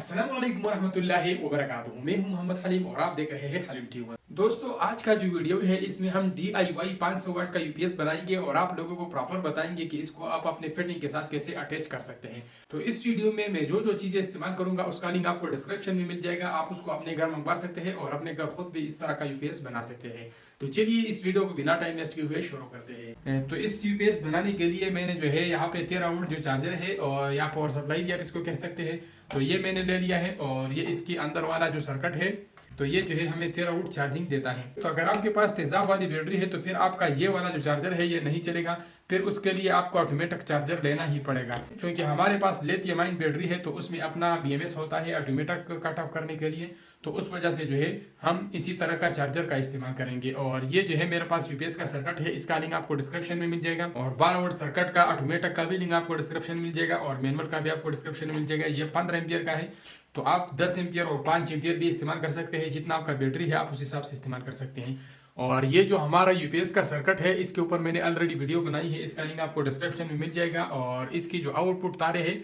अस्सलाम वालेकुम रहमतुल्लाहि व बरकातुहू। मैं हूं मोहम्मद हलीम और आप देख रहे हैं हलीम ट्यूबर। दोस्तों, आज का जो वीडियो है इसमें हम DIY 500 वाट का यूपीएस बनाएंगे और आप लोगों को प्रॉपर बताएंगे कि इसको आप अपने फिटिंग के साथ कैसे अटैच कर सकते हैं। तो इस वीडियो में मैं जो जो चीजें इस्तेमाल करूंगा उसका लिंक आपको डिस्क्रिप्शन में मिल जाएगा। आप उसको अपने घर मंगवा सकते हैं और अपने घर खुद भी इस तरह का यूपीएस बना सकते हैं। तो चलिए इस वीडियो को बिना टाइम वेस्ट किए हुए शुरू करते हैं। तो इस यूपीएस बनाने के लिए मैंने जो है यहाँ पे 13 वोल्ट जो चार्जर है और यहाँ पावर सप्लाई भी आप इसको कह सकते हैं, तो ये मैंने ले लिया है। और ये इसके अंदर वाला जो सर्किट है तो ये जो है हमें 13 वोल्ट चार्जिंग देता है। तो अगर आपके पास तेजाब वाली बैटरी है तो फिर आपका ये वाला जो चार्जर है ये नहीं चलेगा, फिर उसके लिए आपको ऑटोमेटिक चार्जर लेना ही पड़ेगा। क्योंकि हमारे पास लिथियम आयन बैटरी है तो उसमें अपना BMS होता है ऑटोमेटिक कट ऑफ करने के लिए, तो उस वजह से जो है हम इसी तरह का चार्जर का इस्तेमाल करेंगे। और ये जो है मेरे पास यूपीएस का सर्किट है, इसका लिंक आपको डिस्क्रिप्शन में मिल जाएगा। और 12 वोल्ट सर्किट का ऑटोमेटिक का भी लिंक आपको डिस्क्रिप्शन में मिल जाएगा और मैनुअल का भी आपको डिस्क्रिप्शन में मिल जाएगा। ये 15 एम्पियर का है, तो आप 10 एम्पियर और 5 एम्पियर भी इस्तेमाल कर सकते हैं। जितना आपका बैटरी है आप उस हिसाब से इस्तेमाल कर सकते हैं। और ये जो हमारा यूपीएस का सर्किट है इसके ऊपर मैंने ऑलरेडी वीडियो बनाई है, इसका लिंक आपको डिस्क्रिप्शन में मिल जाएगा। और इसकी जो आउटपुट तारे हैं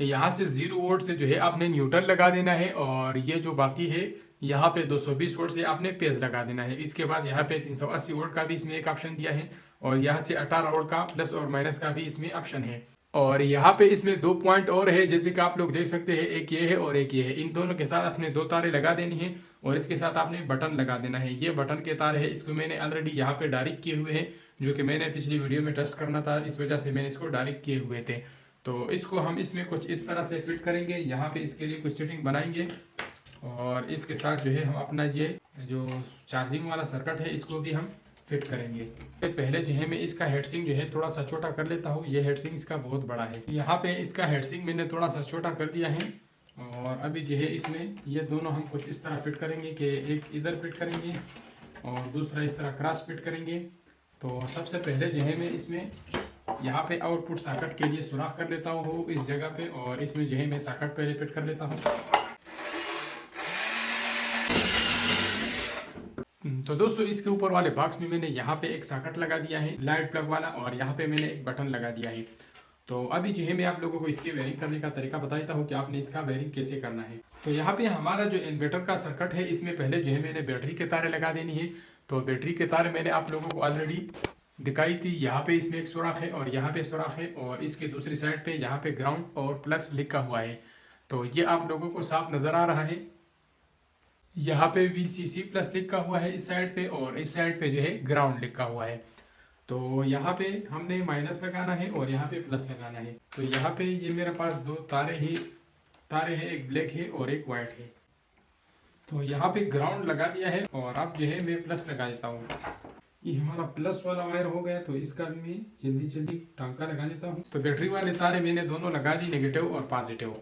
यहाँ से 0 वोल्ट से जो है आपने न्यूट्रल लगा देना है, और ये जो बाकी है यहाँ पे 220 वोल्ट से आपने पेज लगा देना है। इसके बाद यहाँ पे 380 वोल्ट का भी इसमें एक ऑप्शन दिया है और यहाँ से 18 वोल्ट का प्लस और माइनस का भी इसमें ऑप्शन है। और यहाँ पे इसमें 2 पॉइंट और है, जैसे कि आप लोग देख सकते हैं, एक ये है और एक ये है। इन दोनों के साथ आपने 2 तारे लगा देनी है और इसके साथ आपने बटन लगा देना है। ये बटन के तार है, इसको मैंने ऑलरेडी यहाँ पे डायरेक्ट किए हुए हैं, जो कि मैंने पिछली वीडियो में टेस्ट करना था, इस वजह से मैंने इसको डायरेक्ट किए हुए थे। तो इसको हम इसमें कुछ इस तरह से फिट करेंगे। यहाँ पे इसके लिए कुछ सेटिंग बनाएंगे और इसके साथ जो है हम अपना ये जो चार्जिंग वाला सर्किट है इसको भी हम फिट करेंगे। पहले जो है मैं इसका हेडसिंग जो है थोड़ा सा छोटा कर लेता हूँ। ये हेडसिंग इसका बहुत बड़ा है, यहाँ पे इसका हेडसिंग मैंने थोड़ा सा छोटा कर दिया है। और अभी जो है इसमें ये दोनों हम कुछ इस तरह फिट करेंगे कि एक इधर फिट करेंगे और दूसरा इस तरह क्रॉस फिट करेंगे। तो सबसे पहले जो है मैं इसमें यहाँ पे आउटपुट सॉकेट के लिए सुराख कर लेता हूँ इस जगह पे, और इसमें जो है मैं सॉकेट पहले फिट कर लेता हूँ। तो दोस्तों, इसके ऊपर वाले बॉक्स में मैंने यहाँ पे एक सॉकेट लगा दिया है लाइट प्लग वाला, और यहाँ पे मैंने एक बटन लगा दिया है। तो अभी जो है मैं आप लोगों को इसके वेयरिंग करने का तरीका बता देता हूँ कि आपने इसका वेयरिंग कैसे करना है। तो यहाँ पे हमारा जो इन्वर्टर का सर्किट है इसमें पहले जो है मैंने बैटरी के तारे लगा देनी है। तो बैटरी के तारे मैंने आप लोगों को ऑलरेडी दिखाई थी। यहाँ पे इसमें एक सुराख है और यहाँ पे सुराख है, और इसके दूसरी साइड पे यहाँ पे ग्राउंड और प्लस लिखा हुआ है। तो ये आप लोगों को साफ नज़र आ रहा है। यहाँ पे VCC प्लस लिखा हुआ है इस साइड पे, और इस साइड पे जो है ग्राउंड लिखा हुआ है। तो यहाँ पे हमने माइनस लगाना है और यहाँ पे प्लस लगाना है। तो यहाँ पे ये मेरे पास 2 तारे हैं, एक ब्लैक है और एक वाइट है। तो यहाँ पे ग्राउंड लगा दिया है और अब जो है मैं प्लस लगा देता हूँ। ये हमारा प्लस वाला वायर हो गया, तो इसका भी मैं जल्दी जल्दी टांका लगा देता हूँ। तो बैटरी वाले तारे मैंने दोनों लगा दी, नेगेटिव और पॉजिटिव।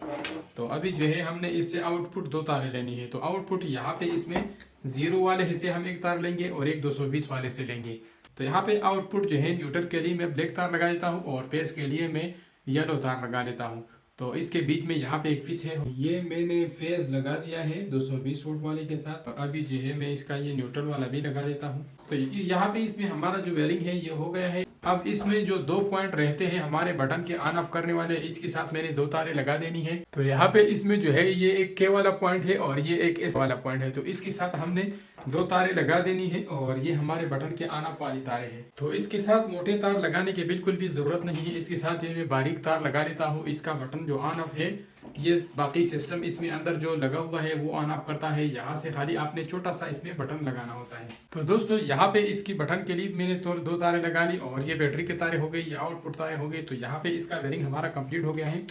तो अभी जो है हमने इससे आउटपुट 2 तारे लेनी है। तो आउटपुट यहाँ पे इसमें 0 वाले हिस्से हम एक तार लेंगे और एक 220 वाले से लेंगे। तो यहाँ पे आउटपुट जो है न्यूट्रल के लिए मैं ब्लैक तार लगा देता हूँ और पेस के लिए मैं येलो तार लगा देता हूँ। तो इसके बीच में यहाँ पे एक फिश है, ये मैंने फेज लगा दिया है 220 वोल्ट वाले के साथ। और अभी जो है मैं इसका ये न्यूट्रल वाला भी लगा देता हूँ। तो यहाँ पे इसमें हमारा जो वेयरिंग है ये हो गया है। अब इसमें जो 2 पॉइंट रहते हैं हमारे बटन के ऑन ऑफ करने वाले, इसके साथ मैंने 2 तारे लगा देनी है। तो यहाँ पे इसमें जो है ये एक K वाला पॉइंट है और ये एक S वाला पॉइंट है, तो इसके साथ हमने 2 तारे लगा देनी है। और ये हमारे बटन के ऑन ऑफ वाली तारे हैं। तो इसके साथ मोटे तार लगाने की बिल्कुल भी जरूरत नहीं है, इसके साथ ये मैं बारीक तार लगा लेता हूँ। इसका बटन जो ऑन ऑफ है ये बाकी सिस्टम इसमें अंदर जो लगा हुआ है वो ऑन ऑफ करता है, यहाँ से खाली आपने छोटा सा इसमें बटन लगाना होता है। तो दोस्तों, यहाँ पे इसकी बटन के लिए मैंने तो 2 तारे लगा ली और ये बैटरी के तारे हो गए, ये आउटपुट तारे हो गए। तो यहाँ पे इसका वेयरिंग हमारा कंप्लीट हो गया है।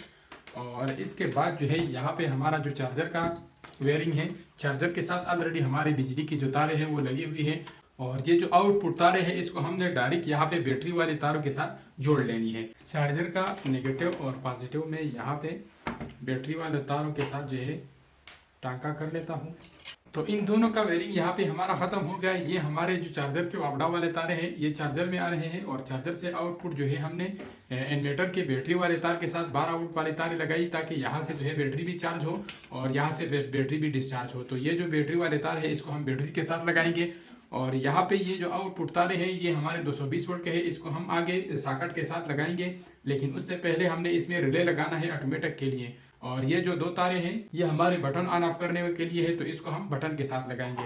और इसके बाद जो है यहाँ पे हमारा जो चार्जर का वेयरिंग है, चार्जर के साथ ऑलरेडी हमारे बिजली की जो तारे हैं वो लगी हुई है। और ये जो आउटपुट तारे हैं इसको हमने डायरेक्ट यहाँ पे बैटरी वाले तारों के साथ जोड़ लेनी है। चार्जर का नेगेटिव और पॉजिटिव में यहाँ पे बैटरी वाले तारों के साथ जो है टांका कर लेता हूँ। तो इन दोनों का वेयरिंग यहाँ पे हमारा ख़त्म हो गया। ये हमारे जो चार्जर के वापडा वाले तारे हैं ये चार्जर में आ रहे हैं, और चार्जर से आउटपुट जो है हमने इन्वर्टर के बैटरी वाले तार के साथ 12 वोल्ट वाली तारें लगाई, ताकि यहाँ से जो है बैटरी भी चार्ज हो और यहाँ से बैटरी भी डिस्चार्ज हो। तो ये जो बैटरी वाले तार है इसको हम बैटरी के साथ लगाएंगे। और यहाँ पे ये जो आउटपुट तारे हैं ये हमारे 220 वोल्ट के हैं, इसको हम आगे सॉकेट के साथ लगाएंगे। लेकिन उससे पहले हमने इसमें रिले लगाना है ऑटोमेटिक के लिए। और ये जो 2 तारे हैं ये हमारे बटन ऑन ऑफ करने के लिए है, तो इसको हम बटन के साथ लगाएंगे।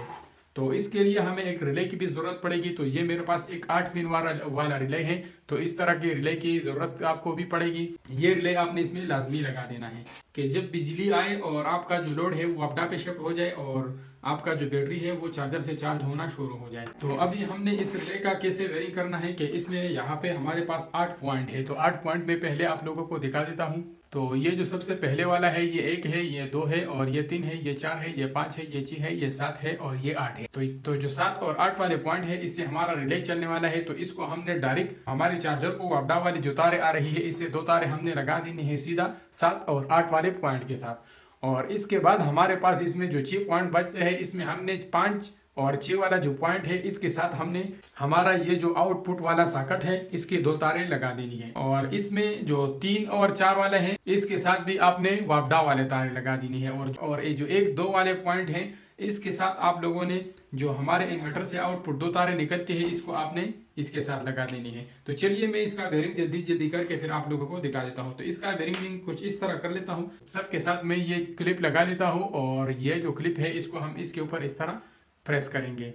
तो इसके लिए हमें एक रिले की भी ज़रूरत पड़ेगी। तो ये मेरे पास एक 8 पिन वाला रिले है, तो इस तरह के रिले की ज़रूरत आपको भी पड़ेगी। ये रिले आपने इसमें लाजमी लगा देना है कि जब बिजली आए और आपका जो लोड है वो अपडा पे शिफ्ट हो जाए और आपका जो बैटरी है वो चार्जर से चार्ज होना शुरू हो जाए। तो अभी हमने इस रिले का कैसे वेयरिंग करना है कि इसमें यहाँ पे हमारे पास 8 पॉइंट है। तो 8 पॉइंट में पहले आप लोगों को दिखा देता हूँ। तो ये जो सबसे पहले वाला है ये 1 है, ये 2 है और ये 3 है, ये 4 है, ये 5 है, ये 6 है, ये 7 है और ये 8 है। तो जो 7 और 8 वाले पॉइंट है इससे हमारा रिले चलने वाला है। तो इसको हमने डायरेक्ट हमारे चार्जर को अपडा वाली जो तारे आ रही है इससे 2 तारे हमने लगा देनी है सीधा 7 और 8 वाले पॉइंट के साथ। और इसके बाद हमारे पास इसमें जो 6 पॉइंट बचते हैं इसमें हमने 5 और 6 वाला जो पॉइंट है इसके साथ हमने हमारा ये जो आउटपुट वाला सॉकेट है इसकी 2 तारें लगा देनी है। और इसमें जो 3 और 4 वाले हैं इसके साथ भी आपने वापडा वाले तारे लगा देनी है। और ये जो 1-2 वाले पॉइंट हैं इसके साथ आप लोगों ने जो हमारे इन्वर्टर से आउटपुट 2 तारे निकलती है इसको आपने इसके साथ लगा देनी है। तो चलिए मैं इसका वेयरिंग जल्दी जल्दी करके फिर आप लोगों को दिखा देता हूँ। तो इसका वेयरिंग कुछ इस तरह कर लेता हूँ। सबके साथ मैं ये क्लिप लगा लेता हूँ और ये जो क्लिप है इसको हम इसके ऊपर इस तरह प्रेस करेंगे।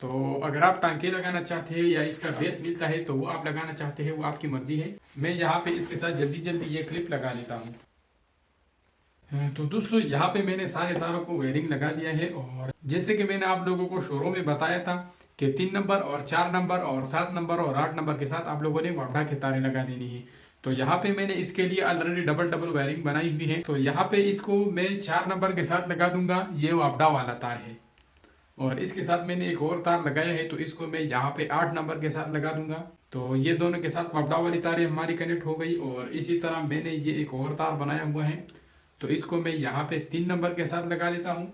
तो अगर आप टांके लगाना चाहते हैं या इसका बेस मिलता है तो वो आप लगाना चाहते हैं, वो आपकी मर्जी है। मैं यहाँ पे इसके साथ जल्दी जल्दी ये क्लिप लगा लेता हूँ। तो दोस्तों यहाँ पे मैंने सारे तारों को वेयरिंग लगा दिया है। और जैसे कि मैंने आप लोगों को शुरू में बताया था कि 3 नंबर और 4 नंबर और 7 नंबर और 8 नंबर के साथ आप लोगों ने वापडा के तारे लगा देनी है। तो यहाँ पे मैंने इसके लिए ऑलरेडी डबल वायरिंग बनाई हुई है। तो यहाँ पे इसको मैं 4 नंबर के साथ लगा दूंगा, ये वापडा वाला तार है। और इसके साथ मैंने एक और तार लगाया है तो इसको मैं यहाँ पे 8 नंबर के साथ लगा दूंगा। तो ये दोनों के साथ वापडा वाली तारें हमारी कनेक्ट हो गई। और इसी तरह मैंने ये एक और तार बनाया हुआ है तो इसको मैं यहाँ पे 3 नंबर के साथ लगा लेता हूँ।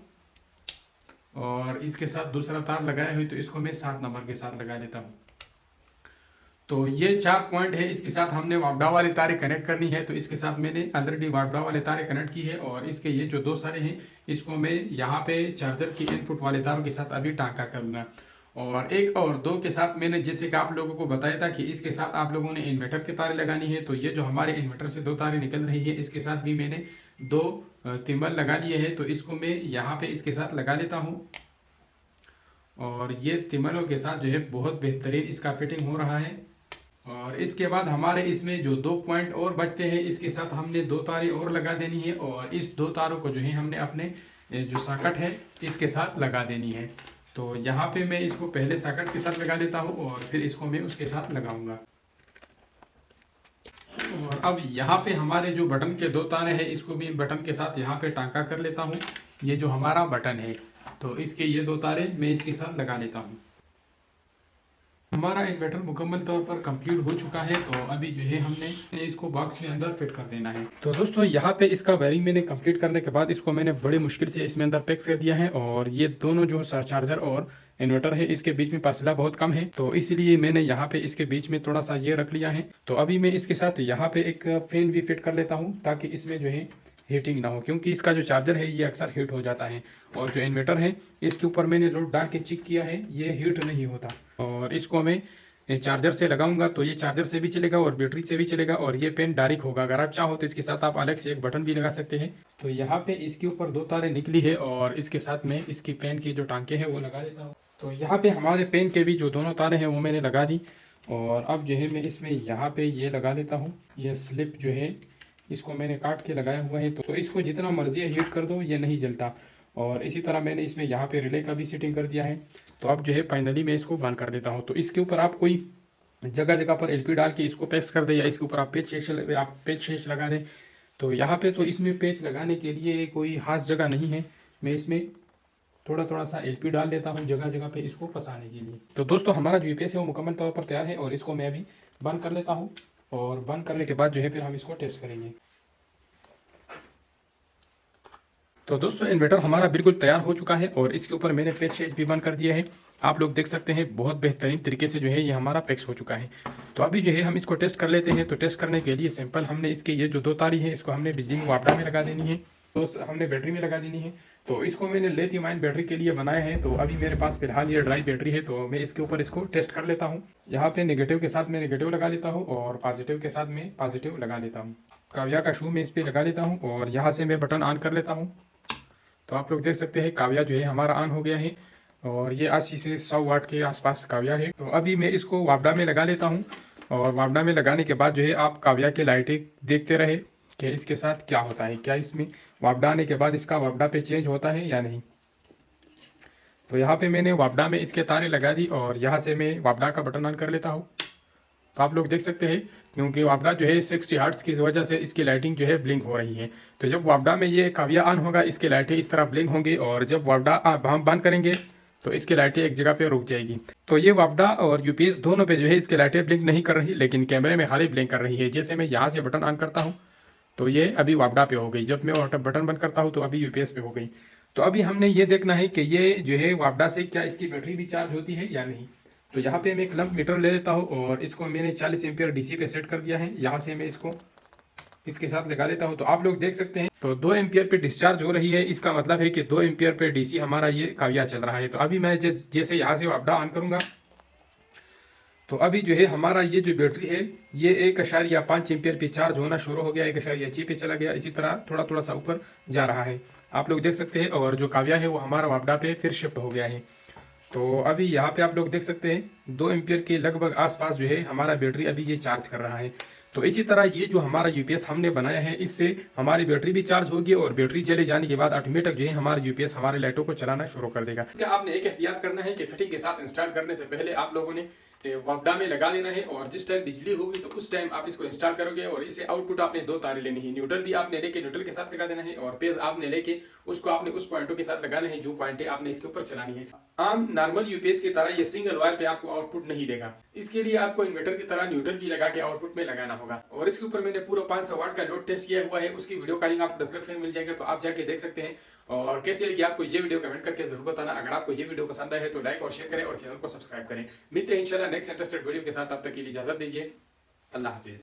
और इसके साथ दूसरा तार लगाया हुआ तो इसको मैं 7 नंबर के साथ लगा लेता हूँ। तो ये 4 पॉइंट है, इसके साथ हमने वापडा वाली तारें कनेक्ट करनी है। तो इसके साथ मैंने ऑलरेडी वापडा वाले तारें कनेक्ट की है। और इसके ये जो 2 तारे हैं इसको मैं यहाँ पे चार्जर की इनपुट वाले तारों के साथ अभी टांका करूँगा। और 1 और 2 के साथ मैंने जैसे कि आप लोगों को बताया था कि इसके साथ आप लोगों ने इन्वर्टर के तारे लगानी है। तो ये जो हमारे इन्वर्टर से 2 तारे निकल रही है इसके साथ भी मैंने 2 तिम्बल लगा लिए हैं। तो इसको मैं यहाँ पे इसके साथ लगा लेता हूँ। और ये तिम्बलों के साथ जो है बहुत बेहतरीन इसका फिटिंग हो रहा है। और इसके बाद हमारे इसमें जो 2 पॉइंट और बचते हैं इसके साथ हमने 2 तारे और लगा देनी है। और इस 2 तारों को जो है हमने अपने जो सॉकेट है इसके साथ लगा देनी है। तो यहाँ पे मैं इसको पहले सॉकेट के साथ लगा लेता हूँ और फिर इसको मैं उसके साथ लगाऊंगा। और अब यहाँ पे हमारे जो बटन के 2 तारे हैं इसको भी बटन के साथ यहाँ पे टांका कर लेता हूँ। ये जो हमारा बटन है तो इसके ये 2 तारे मैं इसके साथ लगा लेता हूँ। हमारा इन्वर्टर मुकम्मल तौर पर कंप्लीट हो चुका है। तो अभी जो है हमने इसको बॉक्स में अंदर फिट कर देना है। तो दोस्तों यहाँ पे इसका वायरिंग मैंने कंप्लीट करने के बाद इसको मैंने बड़ी मुश्किल से इसमें अंदर पैक कर दिया है। और ये दोनों जो चार्जर और इन्वर्टर है इसके बीच में फासला बहुत कम है, तो इसलिए मैंने यहाँ पे इसके बीच में थोड़ा सा ये रख लिया है। तो अभी मैं इसके साथ यहाँ पे एक फैन भी फिट कर लेता हूँ ताकि इसमें जो है हीटिंग ना हो, क्योंकि इसका जो चार्जर है ये अक्सर हीट हो जाता है। और जो इन्वर्टर है इसके ऊपर मैंने लोड डाल के चेक किया है, ये हीट नहीं होता। और इसको मैं चार्जर से लगाऊंगा तो ये चार्जर से भी चलेगा और बैटरी से भी चलेगा और ये पेन डायरेक्ट होगा। अगर आप चाहो तो इसके साथ आप अलग से एक बटन भी लगा सकते हैं। तो यहाँ पे इसके ऊपर 2 तारें निकली है और इसके साथ में इसकी पेन की जो टांके हैं वो लगा लेता हूँ। तो यहाँ पे हमारे पेन के भी जो दोनों तारें हैं वो मैंने लगा दी। और अब जो है मैं इसमें यहाँ पे ये लगा लेता हूँ। ये स्लिप जो है इसको मैंने काट के लगाया हुआ है। तो इसको जितना मर्जी हीट कर दो ये नहीं जलता। और इसी तरह मैंने इसमें यहाँ पे रिले का भी सेटिंग कर दिया है। तो अब जो है फाइनली मैं इसको बंद कर देता हूँ। तो इसके ऊपर आप कोई जगह जगह पर एलपी डाल के इसको पेस्ट कर दे या इसके ऊपर आप पेच शेच लगा दें। तो यहाँ पे तो इसमें पेच लगाने के लिए कोई खास जगह नहीं है, मैं इसमें थोड़ा थोड़ा सा एलपी डाल देता हूँ जगह जगह पे इसको फंसाने के लिए। तो दोस्तों हमारा जो यूपीएस है वो मुकम्मल तौर पर तैयार है और इसको मैं अभी बंद कर लेता हूँ। और बंद करने के बाद जो है फिर हम इसको टेस्ट करेंगे। तो दोस्तों इन्वर्टर हमारा बिल्कुल तैयार हो चुका है और इसके ऊपर मैंने पेच शेच भी बंद कर दिया है। आप लोग देख सकते हैं बहुत बेहतरीन तरीके से जो है ये हमारा पैक्स हो चुका है। तो अभी जो है हम इसको टेस्ट कर लेते हैं। तो टेस्ट करने के लिए सिंपल हमने इसके ये जो 2 तारी है इसको हमने बिजली में वापडा में लगा देनी है, तो हमने बैटरी में लगा देनी है। तो इसको मैंने लिथियम आयन बैटरी के लिए बनाया है। तो अभी मेरे पास फिलहाल ये ड्राई बैटरी है, तो मैं इसके ऊपर इसको टेस्ट कर लेता हूँ। यहाँ पे नेगेटिव के साथ मैं नेगेटिव लगा लेता हूँ और पॉजिटिव के साथ मैं पॉजिटिव लगा लेता हूँ। काव्या का शू मैं इस पर लगा लेता हूँ और यहाँ से मैं बटन ऑन कर लेता हूँ। तो आप लोग देख सकते हैं काव्या जो है हमारा ऑन हो गया है और ये 80 से 100 वाट के आसपास काव्या है। तो अभी मैं इसको वापडा में लगा लेता हूँ और वापडा में लगाने के बाद जो है आप काव्या के लाइटें देखते रहे कि इसके साथ क्या होता है, क्या इसमें वापडा आने के बाद इसका वापडा पे चेंज होता है या नहीं। तो यहाँ पे मैंने वापडा में इसके तारे लगा दी और यहाँ से मैं वापडा का बटन ऑन कर लेता हूँ। तो आप लोग देख सकते हैं क्योंकि वापडा जो है 60 हर्ट्ज की वजह से इसकी लाइटिंग जो है ब्लिंक हो रही है। तो जब वापडा में ये काव्या ऑन होगा इसकी लाइटें इस तरह ब्लिंक होंगी और जब वापडा हम बंद करेंगे तो इसकी लाइटें एक जगह पे रुक जाएगी। तो ये वापडा और यूपीएस दोनों पे जो है इसकी लाइटें ब्लिंक नहीं कर रही, लेकिन कैमरे में खाली ब्लिंक कर रही है। जैसे मैं यहाँ से बटन ऑन करता हूँ तो ये अभी वापडा पे हो गई, जब मैं बटन बंद करता हूँ तो अभी यूपीएस पे हो गई। तो अभी हमने ये देखना है कि ये जो है वापडा से क्या इसकी बैटरी भी चार्ज होती है या नहीं। तो यहाँ पे मैं एक लंप मीटर ले लेता हूँ और इसको मैंने 40 एम्पियर डीसी पे सेट कर दिया है। यहाँ से मैं इसको इसके साथ लगा लेता हूँ। तो आप लोग देख सकते हैं तो 2 एम्पियर पे डिस्चार्ज हो रही है, इसका मतलब है कि 2 एम्पियर पे डीसी हमारा ये काव्या चल रहा है। तो अभी मैं जैसे यहाँ से वापडा ऑन करूंगा तो अभी जो है हमारा ये जो बैटरी है ये 1.5 एम्पियर पे चार्ज होना शुरू हो गया, 1.6 पे चला गया, इसी तरह थोड़ा थोड़ा सा ऊपर जा रहा है। आप लोग देख सकते हैं और जो काव्या है वो हमारा वापडा पे फिर शिफ्ट हो गया है। तो अभी यहाँ पे आप लोग देख सकते हैं 2 एम्पियर के लगभग आसपास जो है हमारा बैटरी अभी ये चार्ज कर रहा है। तो इसी तरह ये जो हमारा यूपीएस हमने बनाया है इससे हमारी बैटरी भी चार्ज होगी और बैटरी चले जाने के बाद ऑटोमेटिक जो है हमारा यूपीएस हमारे लाइटों को चलाना शुरू कर देगा। आपने एक एहतियात करना है कि फिटिंग के साथ इंस्टॉल करने से पहले आप लोगों ने वापडा में लगा देना है और जिस टाइम बिजली होगी तो उस टाइम आप इसको इंस्टॉल करोगे और इसे आउटपुट आपने 2 तारे लेनी है। न्यूट्रल भी आपने लेके न्यूट्रल के साथ लगा देना है और पेज आपने लेके उसको आपने उस पॉइंटों के साथ लगाना है जो पॉइंटें आपने इसके ऊपर चलानी है। आम नॉर्मल यूपीएस की तरह ये सिंगल वायर पे आपको आउटपुट नहीं देगा, इसके लिए आपको इन्वर्टर की तरह न्यूट्रल भी लगा के आउटपुट में लगाना होगा। और इसके ऊपर मैंने पूरा 500 वाट का लोड टेस्ट किया हुआ है, उसकी वीडियो का लिंक आपको डिस्क्रिप्शन में मिल जाएगा, तो आप जाके देख सकते हैं। और कैसी लगी आपको ये वीडियो कमेंट करके जरूर बताना। अगर आपको ये वीडियो पसंद आए तो लाइक और शेयर करें और चैनल को सब्सक्राइब करें। मिलते हैं इंशाल्लाह नेक्स्ट इंटरेस्टेड वीडियो के साथ, तब तक के लिए इजाजत दीजिए। अल्लाह हाफिज।